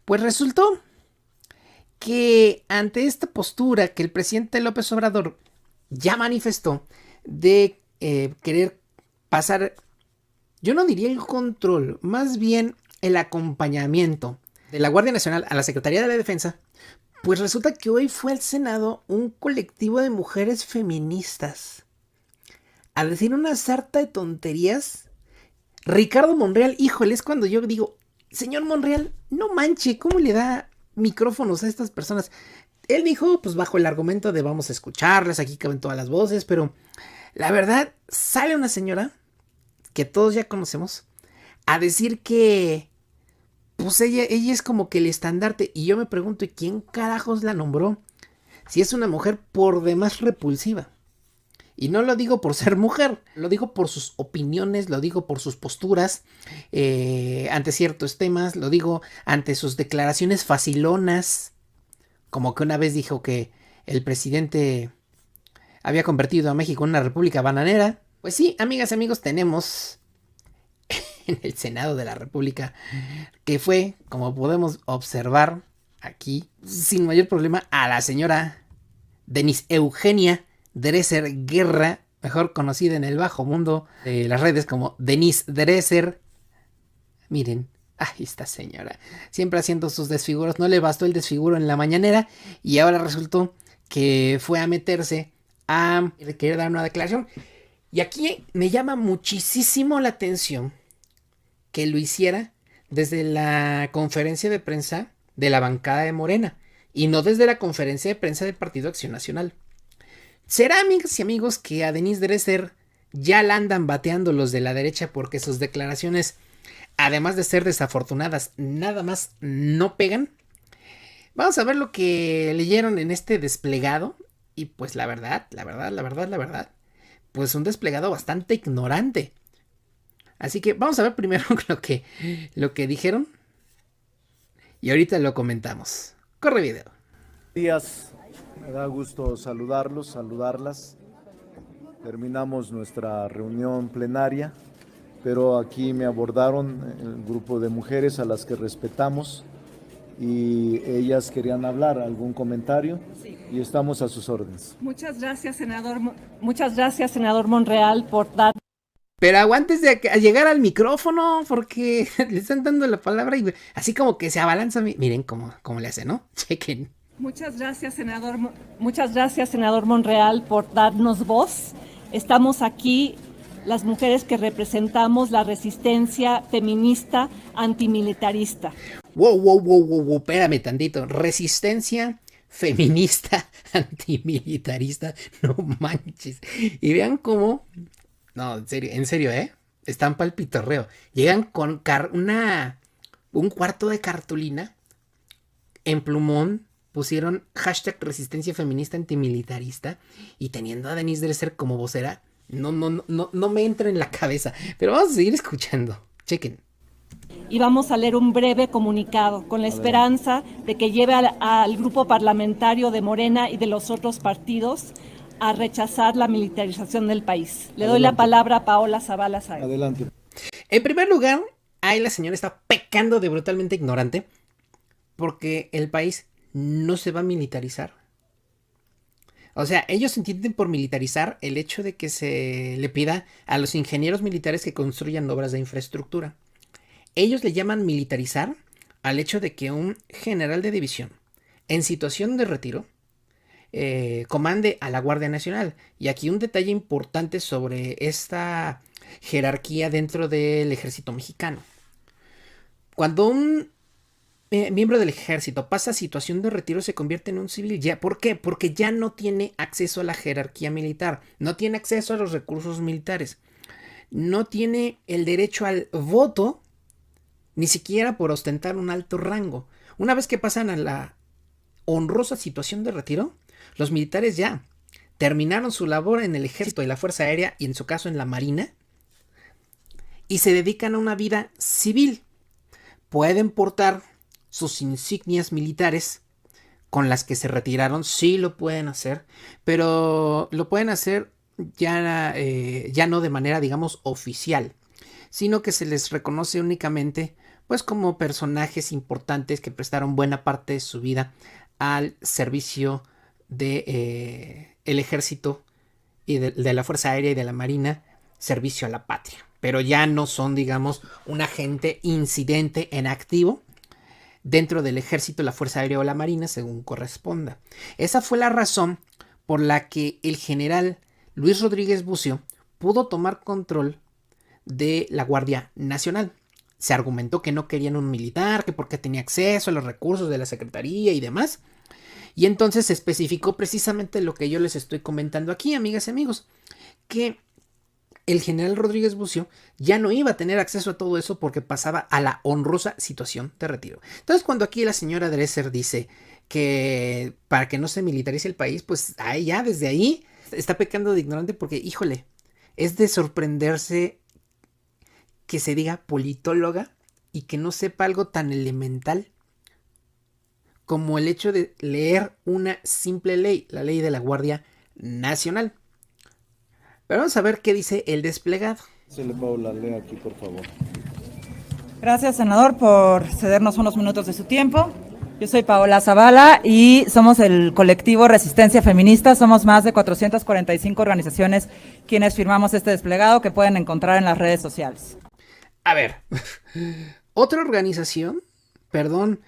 Pues resultó que ante esta postura que el presidente López Obrador ya manifestó de querer pasar, yo no diría el control, más bien el acompañamiento de la Guardia Nacional a la Secretaría de la Defensa, pues resulta que hoy fue al Senado un colectivo de mujeres feministas a decir una sarta de tonterías. Ricardo Monreal, híjole, es cuando yo digo, señor Monreal, no manche, ¿cómo le da micrófonos a estas personas? Él dijo, pues bajo el argumento de vamos a escucharlas, aquí caben todas las voces, pero la verdad, sale una señora que todos ya conocemos a decir que pues ella es como que el estandarte. Y yo me pregunto, ¿y quién carajos la nombró? Si es una mujer por demás repulsiva. Y no lo digo por ser mujer, lo digo por sus opiniones, lo digo por sus posturas ante ciertos temas, lo digo ante sus declaraciones facilonas, como que una vez dijo que el presidente había convertido a México en una república bananera. Pues sí, amigas y amigos, tenemos en el Senado de la República, que fue, como podemos observar aquí, sin mayor problema, a la señora Denise Eugenia Dresser Guerra, mejor conocida en el bajo mundo de las redes como Denise Dresser. Miren, ahí está señora, siempre haciendo sus desfiguros. No le bastó el desfiguro en la mañanera y ahora resultó que fue a meterse a querer dar una declaración. Y aquí me llama muchísimo la atención que lo hiciera desde la conferencia de prensa de la bancada de Morena y no desde la conferencia de prensa del Partido Acción Nacional. ¿Será, amigas y amigos, que a Denise Dresser ya la andan bateando los de la derecha porque sus declaraciones, además de ser desafortunadas, nada más no pegan? Vamos a ver lo que leyeron en este desplegado y pues la verdad, pues un desplegado bastante ignorante. Así que vamos a ver primero lo que dijeron y ahorita lo comentamos. Corre video. Días, me da gusto saludarlas. Terminamos nuestra reunión plenaria, pero aquí me abordaron el grupo de mujeres a las que respetamos y ellas querían hablar, algún comentario, sí, y estamos a sus órdenes. Muchas gracias, senador Monreal, por dar. Pero aguantes de llegar al micrófono, porque le están dando la palabra y así como que se abalanza. Miren cómo le hace, ¿no? Chequen. Muchas gracias, senador Monreal, por darnos voz. Estamos aquí, las mujeres que representamos la resistencia feminista antimilitarista. Wow, espérame tantito. Resistencia feminista antimilitarista. No manches. Y vean cómo... No, en serio, están pa'l pitorreo. Llegan con un cuarto de cartulina en plumón, pusieron hashtag resistencia feminista antimilitarista y teniendo a Denise Dresser como vocera, no me entra en la cabeza. Pero vamos a seguir escuchando. Chequen. Y vamos a leer un breve comunicado con la esperanza de que lleve al grupo parlamentario de Morena y de los otros partidos a rechazar la militarización del país. Le doy la palabra a Paola Zavala Sáenz. Adelante. En primer lugar, ahí la señora está pecando de brutalmente ignorante porque el país no se va a militarizar. O sea, ellos entienden por militarizar el hecho de que se le pida a los ingenieros militares que construyan obras de infraestructura. Ellos le llaman militarizar al hecho de que un general de división en situación de retiro comande a la Guardia Nacional. Y aquí un detalle importante sobre esta jerarquía dentro del ejército mexicano. Cuando un miembro del ejército pasa a situación de retiro, se convierte en un civil. ¿Por qué? Porque ya no tiene acceso a la jerarquía militar, no tiene acceso a los recursos militares, no tiene el derecho al voto, ni siquiera por ostentar un alto rango. Una vez que pasan a la honrosa situación de retiro, los militares ya terminaron su labor en el ejército y la fuerza aérea y en su caso en la marina y se dedican a una vida civil. Pueden portar sus insignias militares con las que se retiraron, sí lo pueden hacer, pero lo pueden hacer ya no de manera, digamos, oficial, sino que se les reconoce únicamente pues como personajes importantes que prestaron buena parte de su vida al servicio de el ejército y de la Fuerza Aérea y de la Marina, servicio a la patria. Pero ya no son, digamos, un agente incidente en activo dentro del ejército, la Fuerza Aérea o la Marina, según corresponda. Esa fue la razón por la que el general Luis Rodríguez Bucio pudo tomar control de la Guardia Nacional. Se argumentó que no querían un militar, que porque tenía acceso a los recursos de la Secretaría y demás. Y entonces se especificó precisamente lo que yo les estoy comentando aquí, amigas y amigos, que el general Rodríguez Bucio ya no iba a tener acceso a todo eso porque pasaba a la honrosa situación de retiro. Entonces, cuando aquí la señora Dresser dice que para que no se militarice el país, pues ahí ya desde ahí está pecando de ignorante porque, híjole, es de sorprenderse que se diga politóloga y que no sepa algo tan elemental como el hecho de leer una simple ley, la ley de la Guardia Nacional. Pero vamos a ver qué dice el desplegado. Paula, lee aquí, por favor. Gracias, senador, por cedernos unos minutos de su tiempo. Yo soy Paola Zavala y somos el colectivo Resistencia Feminista. Somos más de 445 organizaciones quienes firmamos este desplegado que pueden encontrar en las redes sociales. A ver, otra organización, perdón,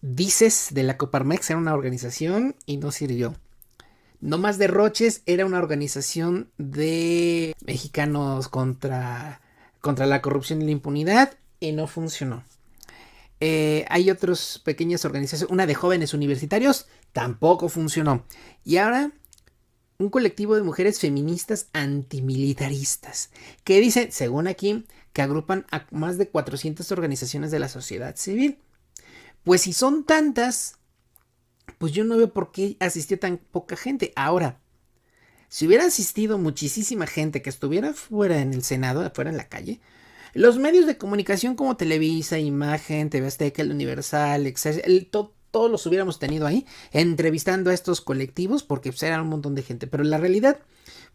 Dices de la Coparmex era una organización y no sirvió. No Más Derroches era una organización de mexicanos contra la corrupción y la impunidad y no funcionó. Hay otras pequeñas organizaciones, una de jóvenes universitarios, tampoco funcionó. Y ahora un colectivo de mujeres feministas antimilitaristas, que dicen, según aquí, que agrupan a más de 400 organizaciones de la sociedad civil. Pues si son tantas, pues yo no veo por qué asistió tan poca gente. Ahora, si hubiera asistido muchísima gente que estuviera fuera en el Senado, fuera en la calle, los medios de comunicación como Televisa, Imagen, TV Azteca, El Universal, todos los hubiéramos tenido ahí, entrevistando a estos colectivos, porque pues, eran un montón de gente. Pero la realidad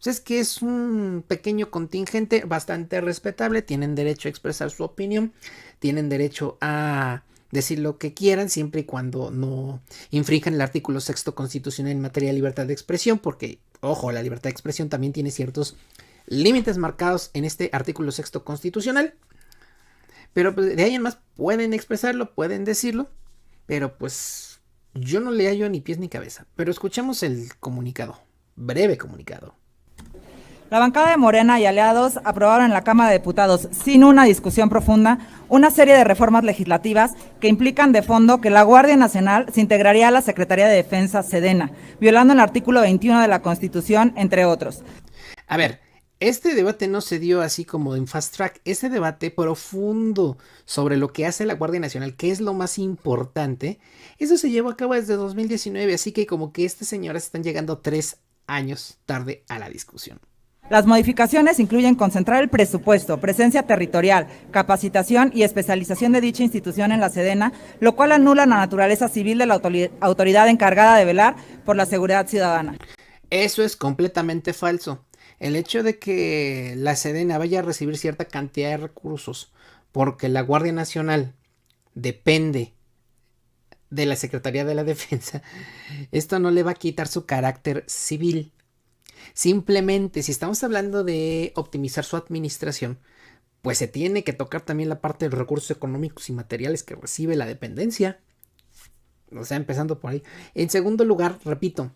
pues, es que es un pequeño contingente bastante respetable, tienen derecho a expresar su opinión, tienen derecho a decir lo que quieran, siempre y cuando no infrinjan el artículo 6º constitucional en materia de libertad de expresión, porque, ojo, la libertad de expresión también tiene ciertos límites marcados en este artículo 6º constitucional, pero pues, de ahí en más pueden expresarlo, pueden decirlo, pero pues yo no le hallo ni pies ni cabeza. Pero escuchemos el comunicado, breve comunicado. La bancada de Morena y aliados aprobaron en la Cámara de Diputados, sin una discusión profunda, una serie de reformas legislativas que implican de fondo que la Guardia Nacional se integraría a la Secretaría de Defensa Sedena, violando el artículo 21 de la Constitución, entre otros. A ver, este debate no se dio así como en fast track, este debate profundo sobre lo que hace la Guardia Nacional, que es lo más importante, eso se llevó a cabo desde 2019, así que como que estas señoras están llegando 3 años tarde a la discusión. Las modificaciones incluyen concentrar el presupuesto, presencia territorial, capacitación y especialización de dicha institución en la Sedena, lo cual anula la naturaleza civil de la autoridad encargada de velar por la seguridad ciudadana. Eso es completamente falso. El hecho de que la Sedena vaya a recibir cierta cantidad de recursos porque la Guardia Nacional depende de la Secretaría de la Defensa, esto no le va a quitar su carácter civil. Simplemente, si estamos hablando de optimizar su administración, pues se tiene que tocar también la parte de los recursos económicos y materiales que recibe la dependencia. O sea, empezando por ahí. En segundo lugar, repito,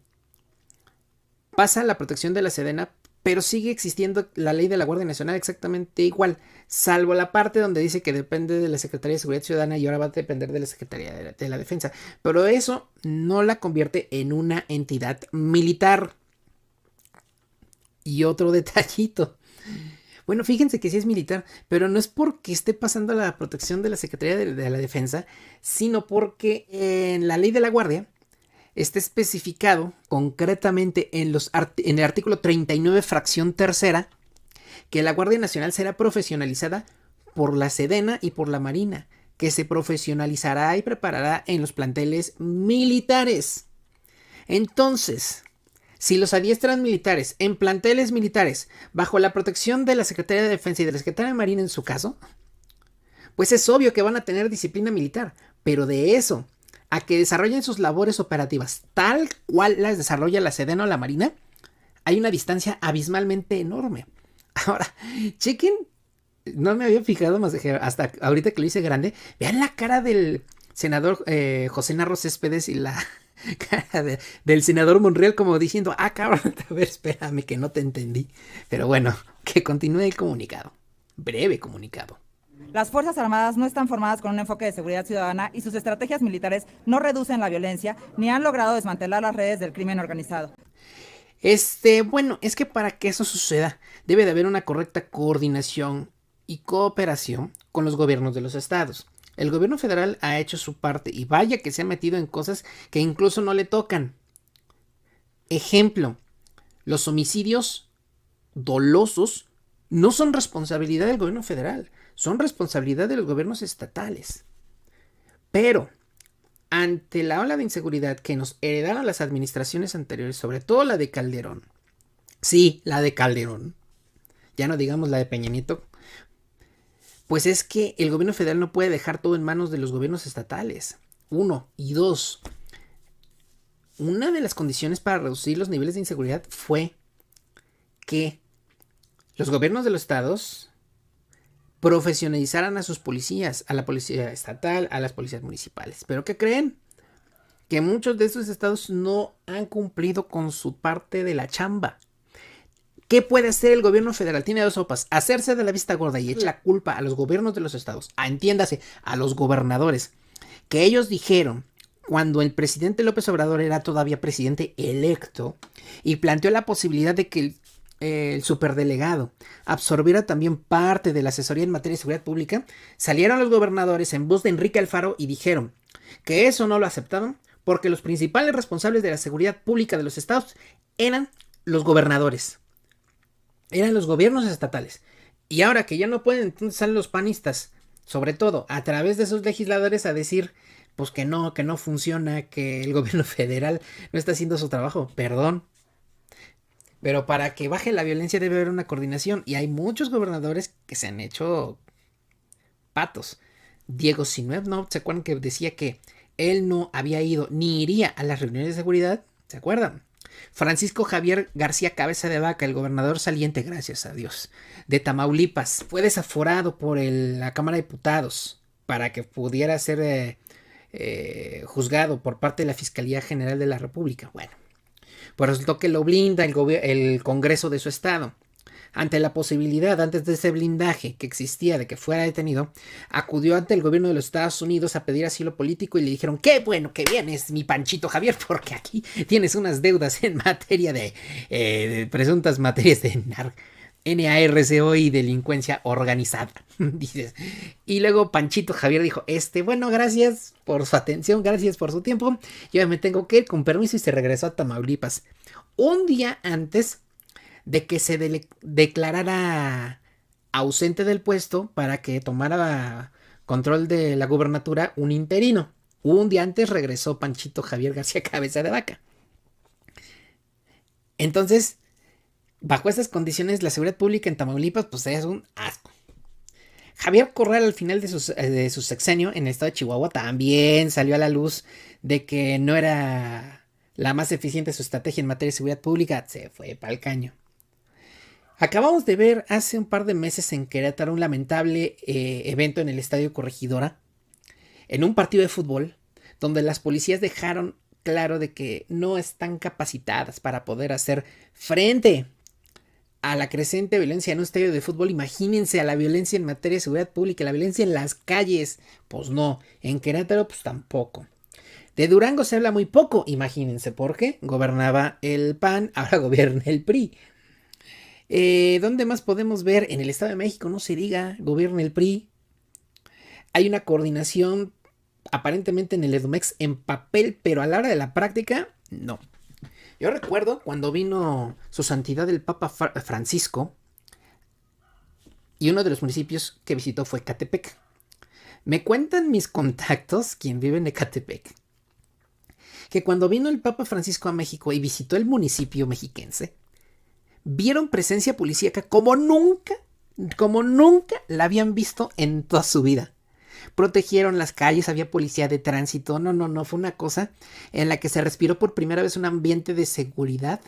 pasa la protección de la Sedena, pero sigue existiendo la ley de la Guardia Nacional exactamente igual, salvo la parte donde dice que depende de la Secretaría de Seguridad Ciudadana y ahora va a depender de la Secretaría de la Defensa. Pero eso no la convierte en una entidad militar. Y otro detallito. Bueno, fíjense que sí es militar, pero no es porque esté pasando la protección de la Secretaría de la Defensa, sino porque en la ley de la Guardia está especificado concretamente en el artículo 39, fracción tercera, que la Guardia Nacional será profesionalizada por la Sedena y por la Marina, que se profesionalizará y preparará en los planteles militares. Entonces, si los adiestran militares en planteles militares bajo la protección de la Secretaría de Defensa y de la Secretaría de Marina en su caso, pues es obvio que van a tener disciplina militar, pero de eso a que desarrollen sus labores operativas tal cual las desarrolla la Sedena o la Marina, hay una distancia abismalmente enorme. Ahora, chequen, no me había fijado más hasta ahorita que lo hice grande, vean la cara del senador José Narro Céspedes y la cara del senador Monreal como diciendo, cabrón, a ver, espérame que no te entendí. Pero bueno, que continúe el comunicado, breve comunicado. Las Fuerzas Armadas no están formadas con un enfoque de seguridad ciudadana y sus estrategias militares no reducen la violencia ni han logrado desmantelar las redes del crimen organizado. Bueno, es que para que eso suceda debe de haber una correcta coordinación y cooperación con los gobiernos de los estados. El gobierno federal ha hecho su parte y vaya que se ha metido en cosas que incluso no le tocan. Ejemplo, los homicidios dolosos no son responsabilidad del gobierno federal, son responsabilidad de los gobiernos estatales. Pero ante la ola de inseguridad que nos heredaron las administraciones anteriores, sobre todo la de Calderón, sí, la de Calderón, ya no digamos la de Peña Nieto, pues es que el gobierno federal no puede dejar todo en manos de los gobiernos estatales. 1 y 2. Una de las condiciones para reducir los niveles de inseguridad fue que los gobiernos de los estados profesionalizaran a sus policías, a la policía estatal, a las policías municipales. ¿Pero qué creen? Que muchos de estos estados no han cumplido con su parte de la chamba. ¿Qué puede hacer el gobierno federal? Tiene dos sopas: hacerse de la vista gorda y echar la culpa a los gobiernos de los estados, entiéndase, a los gobernadores, que ellos dijeron cuando el presidente López Obrador era todavía presidente electo y planteó la posibilidad de que el superdelegado absorbiera también parte de la asesoría en materia de seguridad pública. Salieron los gobernadores en voz de Enrique Alfaro y dijeron que eso no lo aceptaban porque los principales responsables de la seguridad pública de los estados eran los gobernadores, eran los gobiernos estatales. Y ahora que ya no pueden, entonces salen los panistas, sobre todo a través de sus legisladores, a decir pues que no funciona, que el gobierno federal no está haciendo su trabajo. Perdón, pero para que baje la violencia debe haber una coordinación. Y hay muchos gobernadores que se han hecho patos. Diego Sinué, ¿no? ¿Se acuerdan que decía que él no había ido ni iría a las reuniones de seguridad? ¿Se acuerdan? Francisco Javier García Cabeza de Vaca, el gobernador saliente, gracias a Dios, de Tamaulipas, fue desaforado por la Cámara de Diputados para que pudiera ser juzgado por parte de la Fiscalía General de la República. Bueno, pues resultó que lo blinda el Congreso de su estado. Ante la posibilidad, antes de ese blindaje que existía de que fuera detenido, acudió ante el gobierno de los Estados Unidos a pedir asilo político y le dijeron: qué bueno que vienes, mi Panchito Javier, porque aquí tienes unas deudas en materia de presuntas materias de NARCO y delincuencia organizada. Dices. Y luego Panchito Javier dijo: bueno, gracias por su atención, gracias por su tiempo, yo me tengo que ir, con permiso, y se regresó a Tamaulipas. Un día antes de que se declarara ausente del puesto para que tomara control de la gubernatura un interino. Un día antes regresó Panchito Javier García Cabeza de Vaca. Entonces, bajo estas condiciones, la seguridad pública en Tamaulipas pues es un asco. Javier Corral, al final de su sexenio en el estado de Chihuahua, también salió a la luz de que no era la más eficiente su estrategia en materia de seguridad pública. Se fue pa'l caño. Acabamos de ver hace un par de meses en Querétaro un lamentable evento en el Estadio Corregidora, en un partido de fútbol, donde las policías dejaron claro de que no están capacitadas para poder hacer frente a la creciente violencia en un estadio de fútbol. Imagínense a la violencia en materia de seguridad pública, la violencia en las calles. Pues no, en Querétaro pues tampoco. De Durango se habla muy poco, imagínense, porque gobernaba el PAN, ahora gobierna el PRI. ¿Dónde más podemos ver? En el Estado de México, no se diga, gobierna el PRI. Hay una coordinación aparentemente en el Edomex en papel, pero a la hora de la práctica, no. Yo recuerdo cuando vino su santidad el Papa Francisco y uno de los municipios que visitó fue Ecatepec. Me cuentan mis contactos, quien vive en Ecatepec, que cuando vino el Papa Francisco a México y visitó el municipio mexiquense, vieron presencia policíaca como nunca la habían visto en toda su vida. protegieron las calles, había policía de tránsito, no, fue una cosa en la que se respiró por primera vez un ambiente de seguridad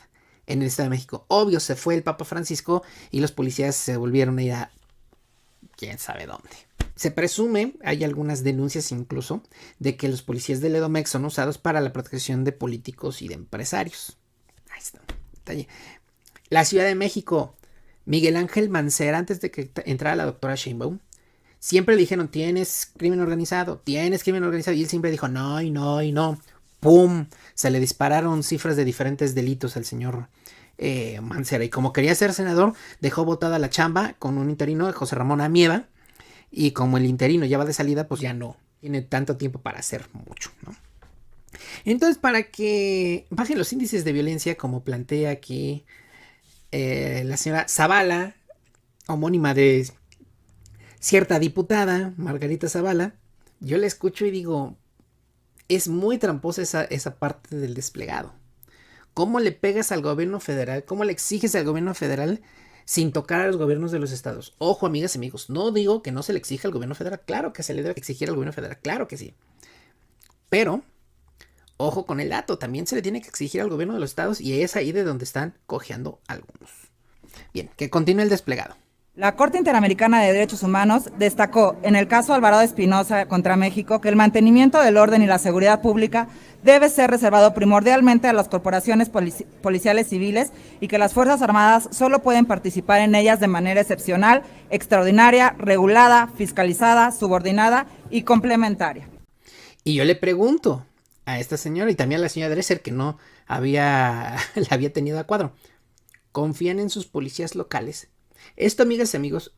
en el Estado de México. Obvio, se fue el Papa Francisco y los policías se volvieron a ir a quién sabe dónde. Se presume, hay algunas denuncias incluso, de que los policías del Edomex son usados para la protección de políticos y de empresarios. Ahí está. La Ciudad de México, Miguel Ángel Mancera, antes de que entrara la doctora Sheinbaum, siempre le dijeron, tienes crimen organizado, y él siempre dijo, no. ¡Pum! Se le dispararon cifras de diferentes delitos al señor Mancera, y como quería ser senador, dejó botada la chamba con un interino, José Ramón Amieva, y como el interino ya va de salida, pues ya no tiene tanto tiempo para hacer mucho, ¿no? Entonces, para que bajen los índices de violencia, como plantea aquí la señora Zavala, homónima de cierta diputada, Margarita Zavala, yo la escucho y digo, es muy tramposa esa parte del desplegado. ¿Cómo le pegas al gobierno federal? ¿Cómo le exiges al gobierno federal sin tocar a los gobiernos de los estados? Ojo, amigas y amigos, no digo que no se le exija al gobierno federal. Claro que se le debe exigir al gobierno federal, claro que sí. Pero, ojo con el dato, también se le tiene que exigir al gobierno de los estados, y es ahí de donde están cojeando algunos. Bien, que continúe el desplegado. La Corte Interamericana de Derechos Humanos destacó en el caso Alvarado Espinosa contra México que el mantenimiento del orden y la seguridad pública debe ser reservado primordialmente a las corporaciones policiales civiles y que las Fuerzas Armadas solo pueden participar en ellas de manera excepcional, extraordinaria, regulada, fiscalizada, subordinada y complementaria. Y yo le pregunto a esta señora y también a la señora Dresser, que no la había tenido a cuadro, ¿confían en sus policías locales? Esto, amigas y amigos,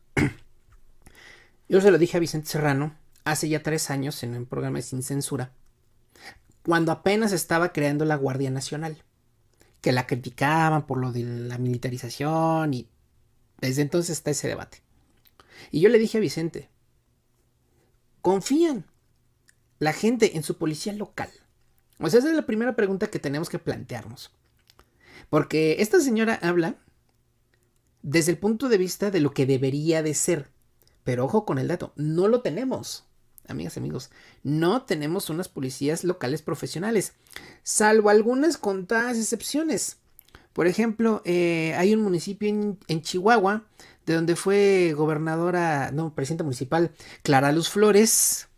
yo se lo dije a Vicente Serrano hace ya 3 años en un programa de Sin Censura, cuando apenas estaba creando la Guardia Nacional, que la criticaban por lo de la militarización, y desde entonces está ese debate. Y yo le dije a Vicente, ¿confían la gente en su policía local? O sea, esa es la primera pregunta que tenemos que plantearnos. Porque esta señora habla desde el punto de vista de lo que debería de ser. Pero ojo con el dato, no lo tenemos. Amigas y amigos, no tenemos unas policías locales profesionales, salvo algunas contadas excepciones. Por ejemplo, hay un municipio en Chihuahua, de donde fue presidenta municipal Clara Luz Flores,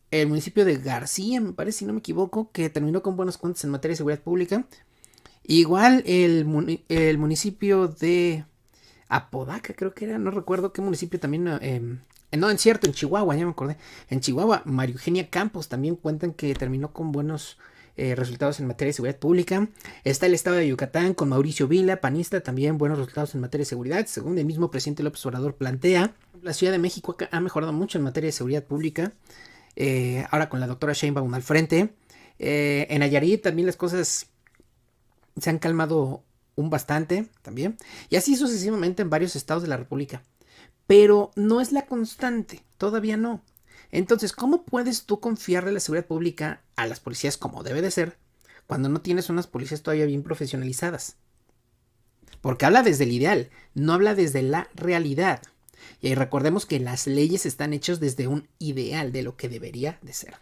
el municipio de García, me parece, si no me equivoco, que terminó con buenos cuentos en materia de seguridad pública. Igual el municipio de Apodaca, creo que era, no recuerdo qué municipio también, en Chihuahua, ya me acordé. En Chihuahua, María Eugenia Campos también cuentan que terminó con buenos resultados en materia de seguridad pública. Está el estado de Yucatán con Mauricio Vila, panista, también buenos resultados en materia de seguridad. Según el mismo presidente López Obrador plantea, la Ciudad de México ha mejorado mucho en materia de seguridad pública. Ahora con la doctora Sheinbaum al frente. En Nayarit también las cosas se han calmado bastante también. Y así sucesivamente en varios estados de la República. Pero no es la constante, todavía no. Entonces, ¿cómo puedes tú confiarle la seguridad pública a las policías como debe de ser cuando no tienes unas policías todavía bien profesionalizadas? Porque habla desde el ideal, no habla desde la realidad. Y ahí recordemos que las leyes están hechas desde un ideal de lo que debería de ser.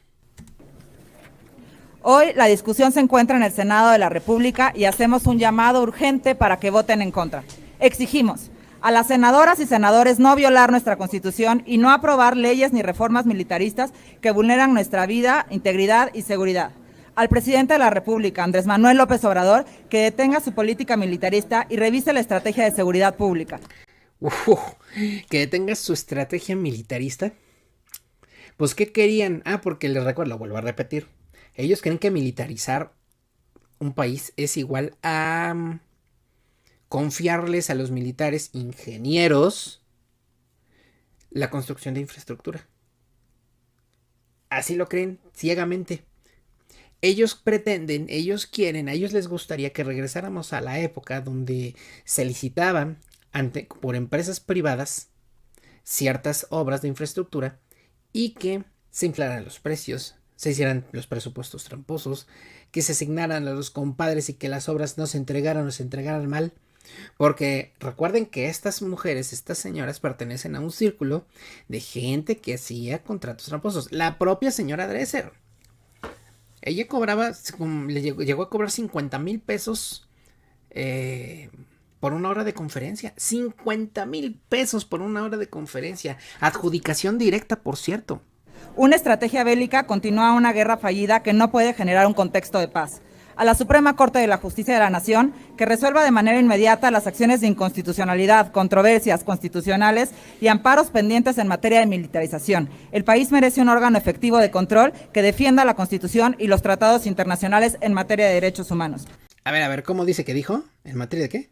Hoy la discusión se encuentra en el Senado de la República y hacemos un llamado urgente para que voten en contra. Exigimos a las senadoras y senadores no violar nuestra Constitución y no aprobar leyes ni reformas militaristas que vulneran nuestra vida, integridad y seguridad. Al presidente de la República, Andrés Manuel López Obrador, que detenga su política militarista y revise la estrategia de seguridad pública. Que detenga su estrategia militarista. Pues, ¿qué querían? Porque les recuerdo, lo vuelvo a repetir. Ellos creen que militarizar un país es igual a confiarles a los militares ingenieros la construcción de infraestructura. Así lo creen ciegamente. Ellos pretenden, ellos quieren, a ellos les gustaría que regresáramos a la época donde se licitaban por empresas privadas ciertas obras de infraestructura y que se inflaran los precios, se hicieran los presupuestos tramposos, que se asignaran a los compadres y que las obras no se entregaran o se entregaran mal. Porque recuerden que estas mujeres, estas señoras pertenecen a un círculo de gente que hacía contratos tramposos. La propia señora Dresser. Ella cobraba, llegó a cobrar 50,000 pesos por una hora de conferencia. 50,000 pesos por una hora de conferencia. Adjudicación directa, por cierto. Una estrategia bélica continúa una guerra fallida que no puede generar un contexto de paz. A la Suprema Corte de la Justicia de la Nación que resuelva de manera inmediata las acciones de inconstitucionalidad, controversias constitucionales y amparos pendientes en materia de militarización. El país merece un órgano efectivo de control que defienda la Constitución y los tratados internacionales en materia de derechos humanos. A ver, ¿cómo dice que dijo? ¿En materia de qué?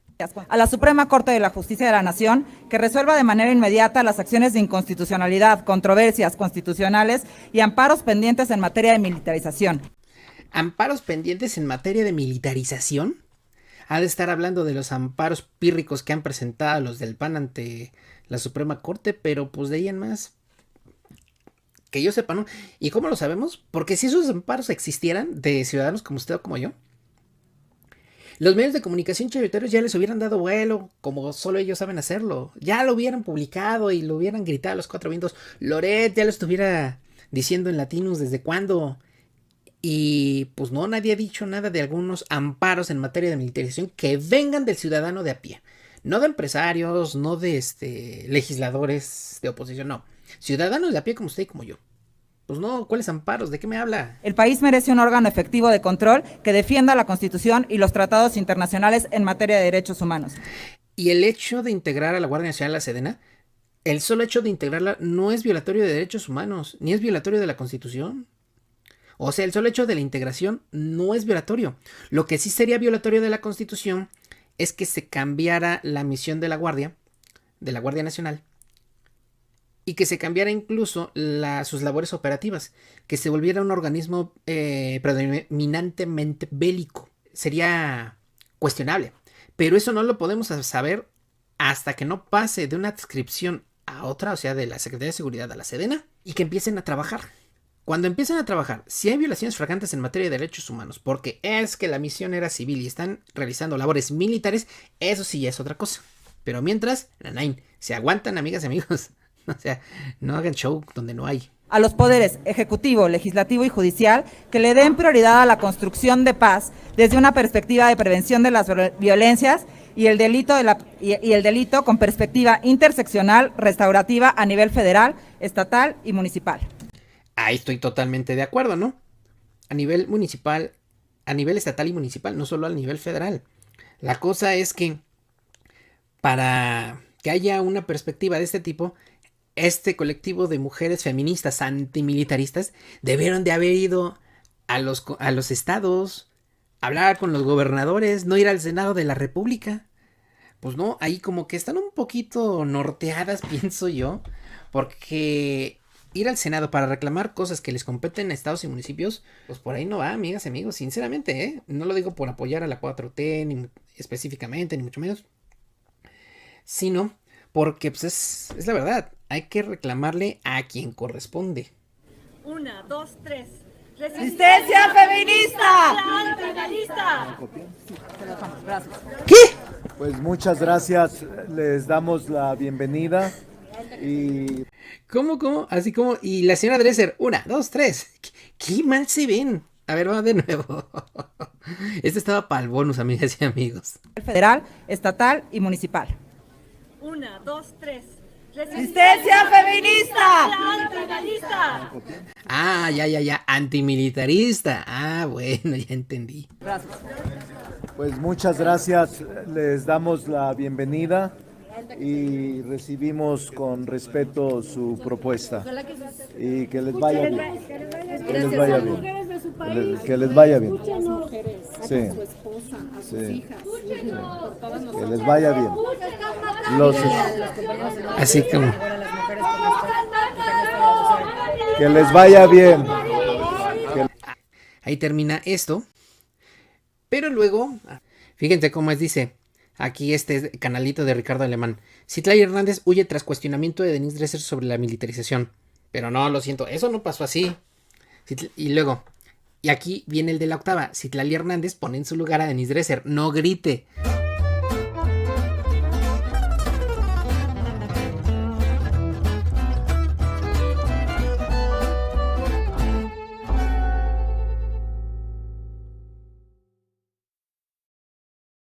A la Suprema Corte de la Justicia de la Nación que resuelva de manera inmediata las acciones de inconstitucionalidad, controversias constitucionales y amparos pendientes en materia de militarización. ¿Amparos pendientes en materia de militarización? Ha de estar hablando de los amparos pírricos que han presentado los del PAN ante la Suprema Corte, pero pues de ahí en más, que yo sepa, ¿no? ¿Y cómo lo sabemos? Porque si esos amparos existieran de ciudadanos como usted o como yo, los medios de comunicación chayoteros ya les hubieran dado vuelo, como solo ellos saben hacerlo. Ya lo hubieran publicado y lo hubieran gritado a los cuatro vientos. Loret ya lo estuviera diciendo en Latinus desde cuándo. Y pues no, nadie ha dicho nada de algunos amparos en materia de militarización que vengan del ciudadano de a pie. No de empresarios, no de legisladores de oposición, no. Ciudadanos de a pie como usted y como yo. Pues no, ¿cuáles amparos? ¿De qué me habla? El país merece un órgano efectivo de control que defienda la Constitución y los tratados internacionales en materia de derechos humanos. Y el hecho de integrar a la Guardia Nacional a la Sedena, el solo hecho de integrarla no es violatorio de derechos humanos, ni es violatorio de la Constitución. O sea, el solo hecho de la integración no es violatorio. Lo que sí sería violatorio de la Constitución es que se cambiara la misión de la Guardia Nacional, y que se cambiara incluso sus labores operativas, que se volviera un organismo predominantemente bélico. Sería cuestionable, pero eso no lo podemos saber hasta que no pase de una adscripción a otra, o sea, de la Secretaría de Seguridad a la Sedena, y que empiecen a trabajar. Cuando empiezan a trabajar, si hay violaciones flagrantes en materia de derechos humanos, porque es que la misión era civil y están realizando labores militares, eso sí ya es otra cosa. Pero mientras, nanain, se aguantan, amigas y amigos. O sea, no hagan show donde no hay. A los poderes ejecutivo, legislativo y judicial que le den prioridad a la construcción de paz desde una perspectiva de prevención de las violencias y el delito con perspectiva interseccional restaurativa a nivel federal, estatal y municipal. Ahí estoy totalmente de acuerdo, ¿no? A nivel municipal, a nivel estatal y municipal, no solo a nivel federal. La cosa es que para que haya una perspectiva de este tipo, este colectivo de mujeres feministas antimilitaristas debieron de haber ido a los estados, hablar con los gobernadores, no ir al Senado de la República. Pues no, ahí como que están un poquito norteadas, pienso yo, porque ir al Senado para reclamar cosas que les competen a estados y municipios, pues por ahí no va, amigas y amigos, sinceramente, ¿eh? No lo digo por apoyar a la 4T, ni específicamente, ni mucho menos, sino porque pues es la verdad, hay que reclamarle a quien corresponde. 1, 2, 3. ¡Resistencia feminista! ¡Antilegalista! ¿Qué? Pues muchas gracias, les damos la bienvenida y... ¿Cómo? Así como, y la señora Dresser, 1, 2, 3. ¿Qué mal se ven? A ver, vamos de nuevo. Este estaba para el bonus, amigas y amigos. Federal, estatal y municipal. 1, 2, 3. ¡Resistencia feminista! ¡Antilegalista! Ah, ya, antimilitarista. Ah, bueno, ya entendí. Gracias. Pues muchas gracias, les damos la bienvenida y recibimos con respeto su propuesta y que les vaya bien. Que les vaya bien. Que les vaya bien. Sí. Sí. Que les vaya bien. Así como. Que les vaya bien. Ahí termina esto. Pero luego, fíjense cómo dice aquí este canalito de Ricardo Alemán. Citlali Hernández huye tras cuestionamiento de Denise Dresser sobre la militarización. Pero no, lo siento, eso no pasó así. Y luego, y aquí viene el de la octava. Citlali Hernández pone en su lugar a Denise Dresser. No grite.